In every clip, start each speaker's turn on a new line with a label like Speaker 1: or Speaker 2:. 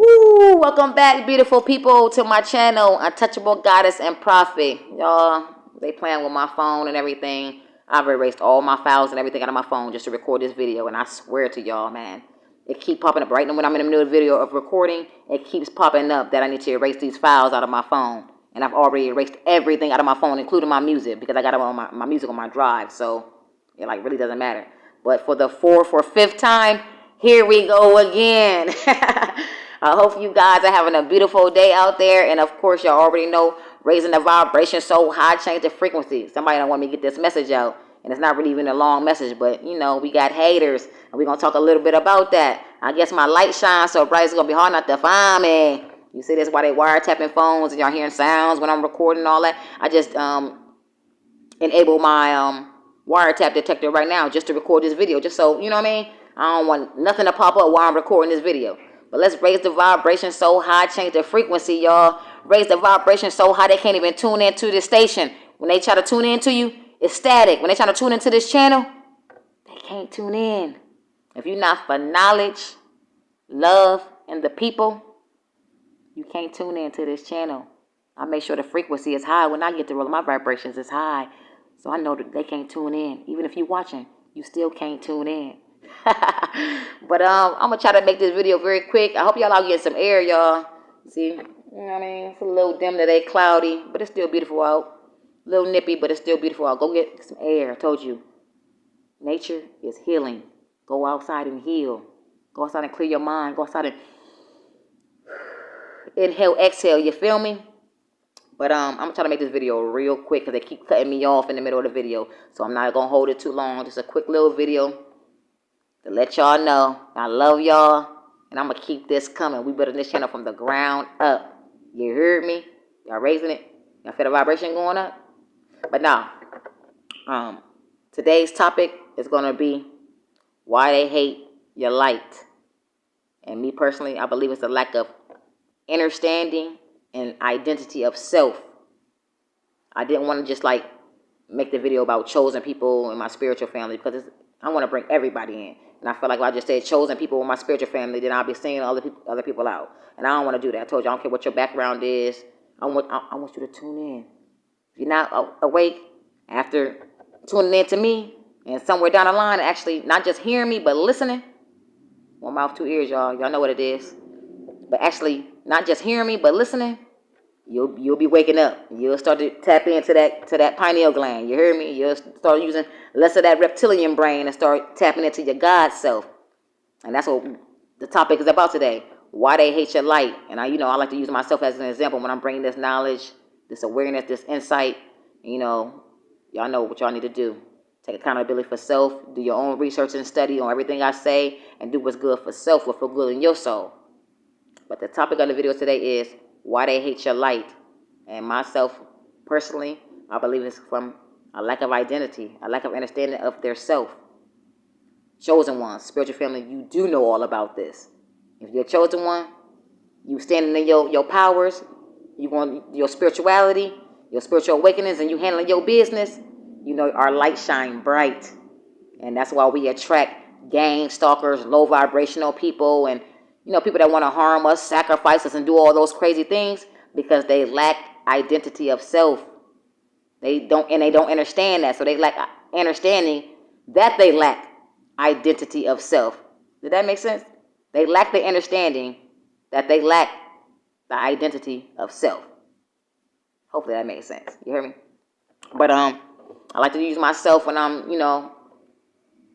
Speaker 1: Woo! Welcome back, beautiful people, to my channel, Untouchable Goddess and Prophet. Y'all, they playing with my phone and everything. I've erased all my files and everything out of my phone just to record this video, and I swear to y'all, man, it keep popping up right now when I'm in the middle of the video of recording. It keeps popping up that I need to erase these files out of my phone, and I've already erased everything out of my phone, including my music, because I got it on my music on my drive. So it like really doesn't matter. But for the fourth or fifth time, here we go again. I hope you guys are having a beautiful day out there. And of course, y'all already know, raising the vibration so high, change the frequency. Somebody don't want me to get this message out. And it's not really even a long message, but you know, we got haters. And we're going to talk a little bit about that. I guess my light shines so bright, it's going to be hard not to find me. You see this why they wiretapping phones and y'all hearing sounds when I'm recording and all that. I just enable my wiretap detector right now just to record this video. Just so, you know what I mean? I don't want nothing to pop up while I'm recording this video. But let's raise the vibration so high, change the frequency, y'all. Raise the vibration so high they can't even tune into this station. When they try to tune into you, it's static. When they try to tune into this channel, they can't tune in. If you're not for knowledge, love, and the people, you can't tune into this channel. I make sure the frequency is high. When I get to roll, my vibrations is high. So I know that they can't tune in. Even if you're watching, you still can't tune in. But I'm gonna try to make this video very quick. I hope y'all all get some air, y'all. See, you know what I mean? It's a little dim today, cloudy, but it's still beautiful out. A little nippy, but it's still beautiful out. Go get some air. I told you, nature is healing. Go outside and heal. Go outside and clear your mind. Go outside and inhale, exhale. You feel me? But I'm gonna try to make this video real quick because they keep cutting me off in the middle of the video. So I'm not gonna hold it too long. Just a quick little video to let y'all know I love y'all, and I'm gonna keep this coming. We building this channel from the ground up. You heard me? Y'all raising it? Y'all feel the vibration going up? But now, today's topic is gonna be why they hate your light. And me personally, I believe it's a lack of understanding and identity of self. I didn't want to just like make the video about chosen people in my spiritual family because I want to bring everybody in. And I feel like if I just said chosen people in my spiritual family, then I'll be singling other people out. And I don't want to do that. I told you, I don't care what your background is. I want you to tune in. If you're not awake after tuning in to me, and somewhere down the line, actually not just hearing me, but listening. One mouth, two ears, y'all. Y'all know what it is. But actually not just hearing me, but listening. You'll be waking up. You'll start to tap into that pineal gland. You hear me? You'll start using less of that reptilian brain and start tapping into your God self. And that's what the topic is about today. Why they hate your light. And I like to use myself as an example when I'm bringing this knowledge, this awareness, this insight. Y'all know what y'all need to do. Take accountability for self. Do your own research and study on everything I say, and do what's good for self, what feels good in your soul. But the topic of the video today is why they hate your light. And myself, personally, I believe it's from a lack of identity, a lack of understanding of their self. Chosen ones, spiritual family, you do know all about this. If you're a chosen one, you standing in your powers, you want your spirituality, your spiritual awakenings, and you handling your business, our light shine bright. And that's why we attract gang stalkers, low vibrational people, and people that want to harm us, sacrifice us, and do all those crazy things because they lack identity of self. They don't understand that. So they lack understanding that they lack identity of self. Did that make sense? They lack the understanding that they lack the identity of self. Hopefully that makes sense. You hear me? But I like to use myself when I'm,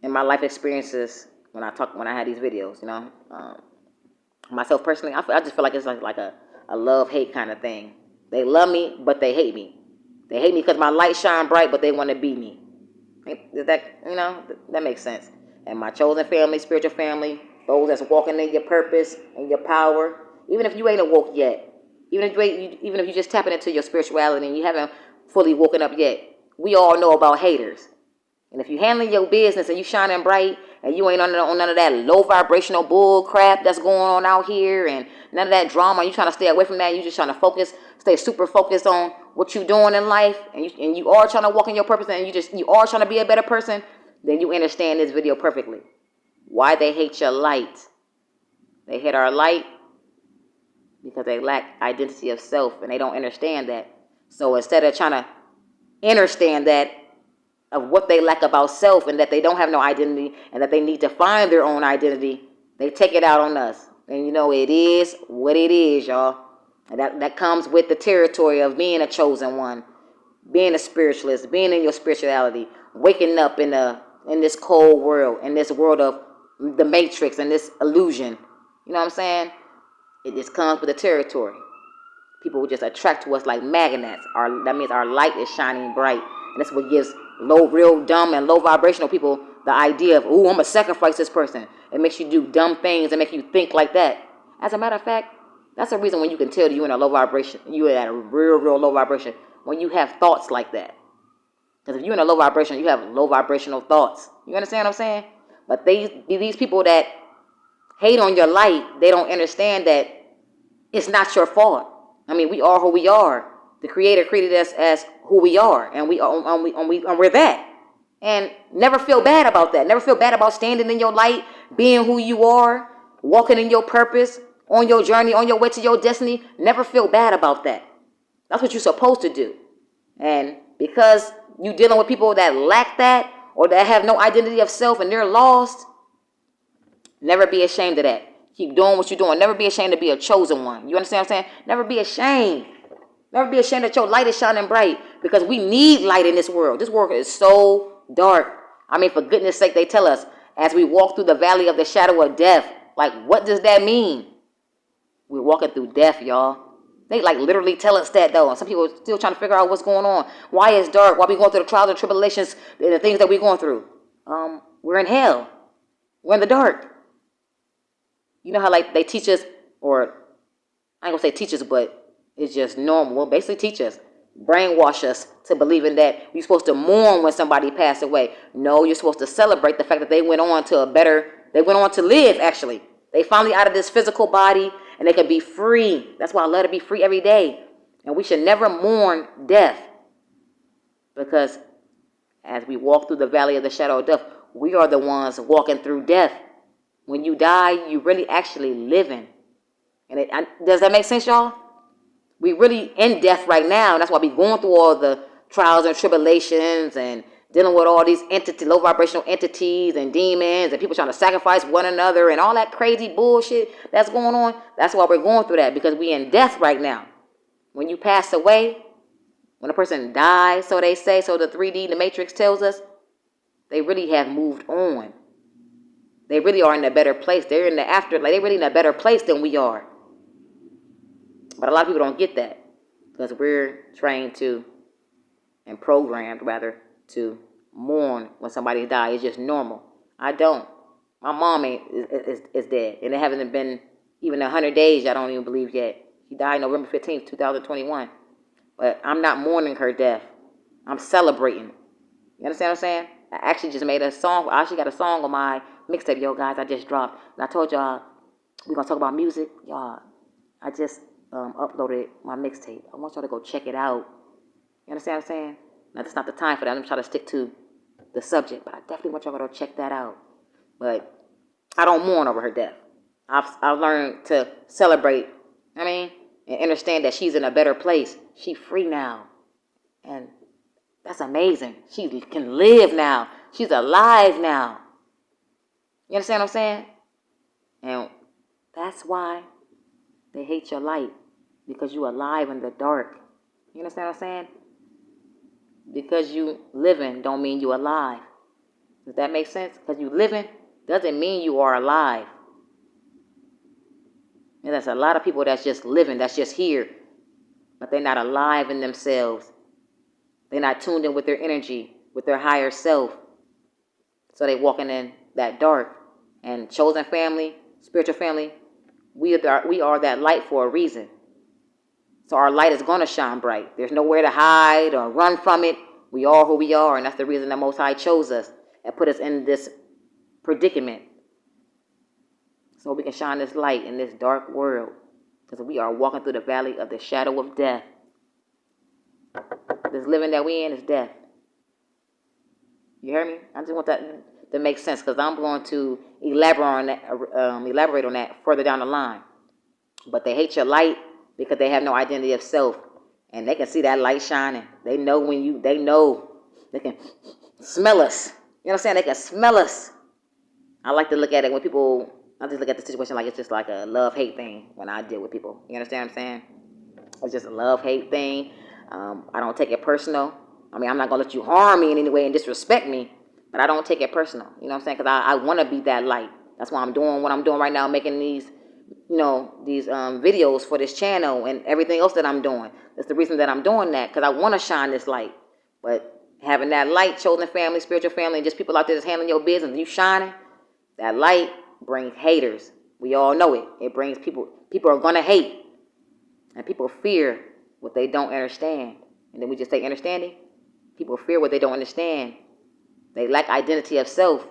Speaker 1: in my life experiences when I had these videos, myself personally, I just feel like it's like a love-hate kind of thing. They love me, but they hate me. They hate me because my light shine bright, but they want to be me. That makes sense. And my chosen family, spiritual family, those that's walking in your purpose and your power, even if you ain't awoke yet, even if you just tapping into your spirituality and you haven't fully woken up yet, we all know about haters. And if you handling your business and you shining bright and you ain't on none of that low vibrational bull crap that's going on out here and none of that drama, you trying to stay away from that, you just trying to focus, stay super focused on what you doing in life, and you are trying to walk in your purpose, and you are trying to be a better person, then you understand this video perfectly. Why they hate your light. They hate our light because they lack identity of self and they don't understand that. So instead of trying to understand that of what they lack about self and that they don't have no identity and that they need to find their own identity, they take it out on us. And you know, it is what it is, y'all. And that comes with the territory of being a chosen one, being a spiritualist, being in your spirituality, waking up in this cold world, in this world of the matrix and this illusion. You know what I'm saying? It just comes with the territory. People will just attract to us like magnets. That means our light is shining bright. And that's what gives real dumb and low vibrational people the idea of, ooh, I'm going to sacrifice this person. It makes you do dumb things and make you think like that. As a matter of fact, that's the reason when you can tell that you're in a low vibration, you're at a real low vibration, when you have thoughts like that. Because if you're in a low vibration, you have low vibrational thoughts. You understand what I'm saying? But these people that hate on your light, they don't understand that it's not your fault. I mean, we are who we are. The Creator created us as who we are, and we're that. And never feel bad about that. Never feel bad about standing in your light, being who you are, walking in your purpose, on your journey, on your way to your destiny. Never feel bad about that. That's what you're supposed to do. And because you're dealing with people that lack that or that have no identity of self and they're lost, never be ashamed of that. Keep doing what you're doing. Never be ashamed to be a chosen one. You understand what I'm saying? Never be ashamed. Never be ashamed that your light is shining bright, because we need light in this world. This world is so dark. I mean, for goodness sake, they tell us as we walk through the valley of the shadow of death. Like, what does that mean? We're walking through death, y'all. They like literally tell us that, though. And some people are still trying to figure out what's going on. Why it's dark? Why we going through the trials and tribulations and the things that we're going through? We're in hell. We're in the dark. You know how like they teach us, or I ain't gonna say teach us, but it's just normal. Well, basically teach us, brainwash us to believing that you're supposed to mourn when somebody passed away. No, you're supposed to celebrate the fact that they went on to live, actually. They finally out of this physical body and they can be free. That's why I love to be free every day. And we should never mourn death, because as we walk through the valley of the shadow of death, we are the ones walking through death. When you die, you really actually living. And does that make sense, y'all? We really in death right now. And that's why we going through all the trials and tribulations and dealing with all these low vibrational entities and demons and people trying to sacrifice one another and all that crazy bullshit that's going on. That's why we're going through that, because we in death right now. When you pass away, when a person dies, so they say, so the 3D, the Matrix tells us, they really have moved on. They really are in a better place. They're in the afterlife. They're really in a better place than we are. But a lot of people don't get that, because we're trained to, and programmed rather, to mourn when somebody dies. It's just normal. I don't. My mom is dead, and it haven't been even 100 days. I don't even believe yet. She died November 15th, 2021. But I'm not mourning her death. I'm celebrating. You understand what I'm saying? I actually just made a song. I actually got a song on my mixtape, yo, guys, I just dropped. And I told y'all, we're going to talk about music. Y'all, I just uploaded my mixtape. I want y'all to go check it out. You understand what I'm saying? Now, that's not the time for that. I'm trying to stick to the subject, but I definitely want y'all to go check that out. But I don't mourn over her death. I've learned to celebrate, and understand that she's in a better place. She's free now. And that's amazing. She can live now. She's alive now. You understand what I'm saying? And that's why they hate your light, because you're alive in the dark. You understand what I'm saying? Because you living don't mean you alive. Does that make sense? Because you living doesn't mean you are alive. And there's a lot of people that's just living, that's just here, but they're not alive in themselves. They're not tuned in with their energy, with their higher self. So they walking in that dark. And chosen family, spiritual family, we are that light for a reason. So our light is going to shine bright. There's nowhere to hide or run from it. We are who we are, and that's the reason the Most High chose us and put us in this predicament, so we can shine this light in this dark world, because we are walking through the valley of the shadow of death. This living that we in is death. You hear me? I just want that to make sense, because I'm going to elaborate on that further down the line. But they hate your light because they have no identity of self. And they can see that light shining. They know they can smell us. You know what I'm saying? They can smell us. I like to look at it when people, I just look at the situation like it's just like a love-hate thing when I deal with people. You understand what I'm saying? It's just a love-hate thing. I don't take it personal. I mean, I'm not going to let you harm me in any way and disrespect me, but I don't take it personal. You know what I'm saying? Because I want to be that light. That's why I'm doing what I'm doing right now, making these, these videos for this channel and everything else that I'm doing. That's the reason that I'm doing that, because I want to shine this light. But having that light, chosen family, spiritual family, and just people out there just handling your business, you shining, that light brings haters. We all know it. It brings people are going to hate. And people fear what they don't understand. And then we just take understanding. People fear what they don't understand. They lack identity of self.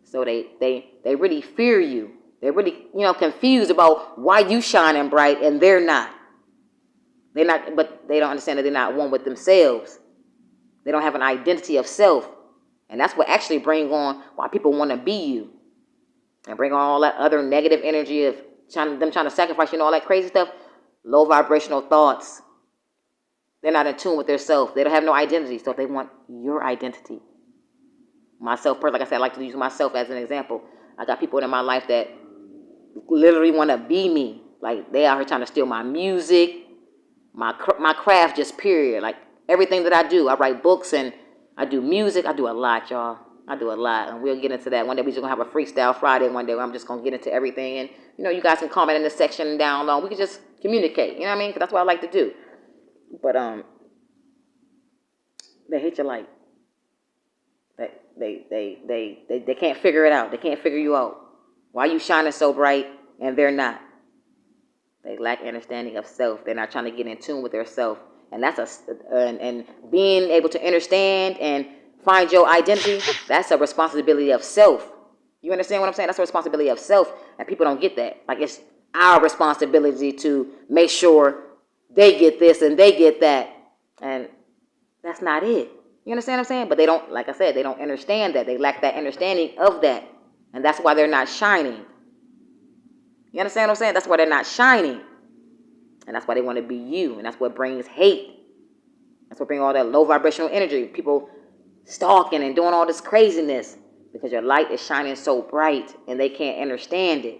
Speaker 1: So they really fear you. They're really, confused about why you shining bright and they're not. But they don't understand that they're not one with themselves. They don't have an identity of self. And that's what actually brings on why people want to be you. And bring on all that other negative energy of trying to sacrifice you and all that crazy stuff. Low vibrational thoughts. They're not in tune with their self. They don't have no identity. So they want your identity. Myself, like I said, I like to use myself as an example. I got people in my life that literally want to be me. Like, they out here trying to steal my music, my craft, just period. Like, everything that I do. I write books and I do music. I do a lot, y'all. I do a lot. And we'll get into that. One day we're just going to have a freestyle Friday one day where I'm just going to get into everything. And, you guys can comment in the section down below. We can just communicate. You know what I mean? Because that's what I like to do. But, they hate your light. They can't figure it out. They can't figure you out. Why you shining so bright and they're not? They lack understanding of self. They're not trying to get in tune with their self. And that's and being able to understand and find your identity, that's a responsibility of self. You understand what I'm saying? That's a responsibility of self, and people don't get that. Like, it's our responsibility to make sure they get this and they get that, and that's not it. You understand what I'm saying? But they don't, like I said, they don't understand that. They lack that understanding of that, and that's why they're not shining. You understand what I'm saying? That's why they're not shining, and that's why they want to be you, and that's what brings hate. That's what brings all that low vibrational energy. People stalking and doing all this craziness because your light is shining so bright and they can't understand it.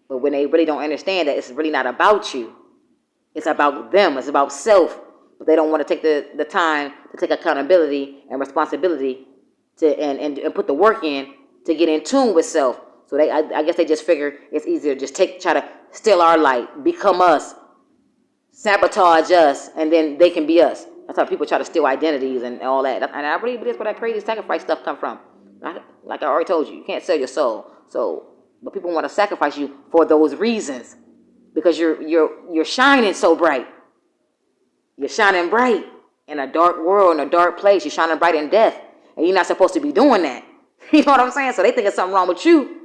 Speaker 1: But when they really don't understand that, it's really not about you. It's about them. It's about self. But they don't want to take the time to take accountability and responsibility to and put the work in to get in tune with self. So I guess they just figure it's easier to just try to steal our light, become us, sabotage us, and then they can be us. That's how people try to steal identities and all that. And I believe that's where that crazy sacrifice stuff come from. Like I already told you, you can't sell your soul. But people want to sacrifice you for those reasons, because you're shining so bright. You're shining bright in a dark world, in a dark place. You're shining bright in death, and you're not supposed to be doing that. You know what I'm saying? So they think it's something wrong with you,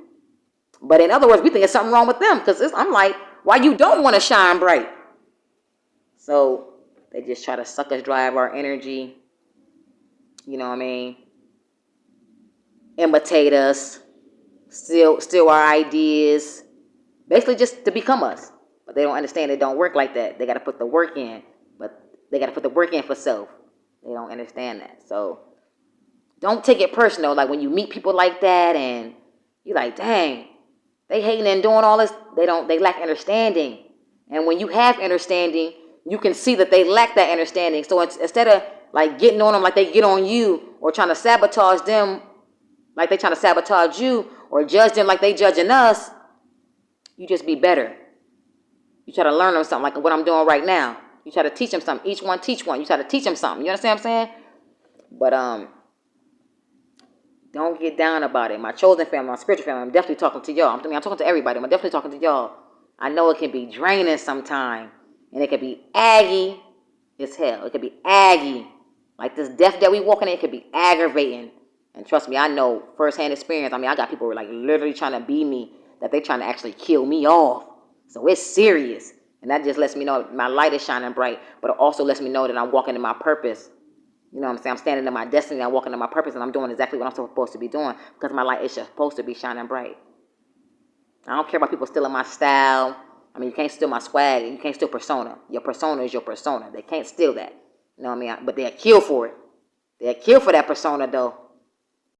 Speaker 1: but in other words, we think it's something wrong with them, because I'm like, why you don't want to shine bright? So they just try to suck us dry of our energy. You know what I mean? Imitate us. Steal our ideas. Basically just to become us. But they don't understand it don't work like that. They got to put the work in. But they got to put the work in for self. They don't understand that. So don't take it personal. Like, when you meet people like that and you're like, dang, they hating and doing all this. They lack understanding. And when you have understanding, you can see that they lack that understanding. So instead of like getting on them like they get on you, or trying to sabotage them like they trying to sabotage you, or judge them like they judging us, you just be better. You try to learn them something, like what I'm doing right now. You try to teach them something. Each one teach one. You try to teach them something. You understand what I'm saying? But don't get down about it. My chosen family, my spiritual family, I'm definitely talking to y'all. I'm talking to everybody. I'm definitely talking to y'all. I know it can be draining sometimes. And it could be aggy as hell. It could be aggy. Like this death that we walking in, it could be aggravating. And trust me, I know firsthand experience. I mean, I got people who are like literally trying to be me, that they trying to actually kill me off. So it's serious. And that just lets me know my light is shining bright. But it also lets me know that I'm walking in my purpose. You know what I'm saying? I'm standing in my destiny. I'm walking in my purpose. And I'm doing exactly what I'm supposed to be doing. Because my light is supposed to be shining bright. I don't care about people stealing my style. I mean, you can't steal my swag. You can't steal persona. Your persona is your persona. They can't steal that. You know what I mean? But they'll kill for it. They'll kill for that persona, though.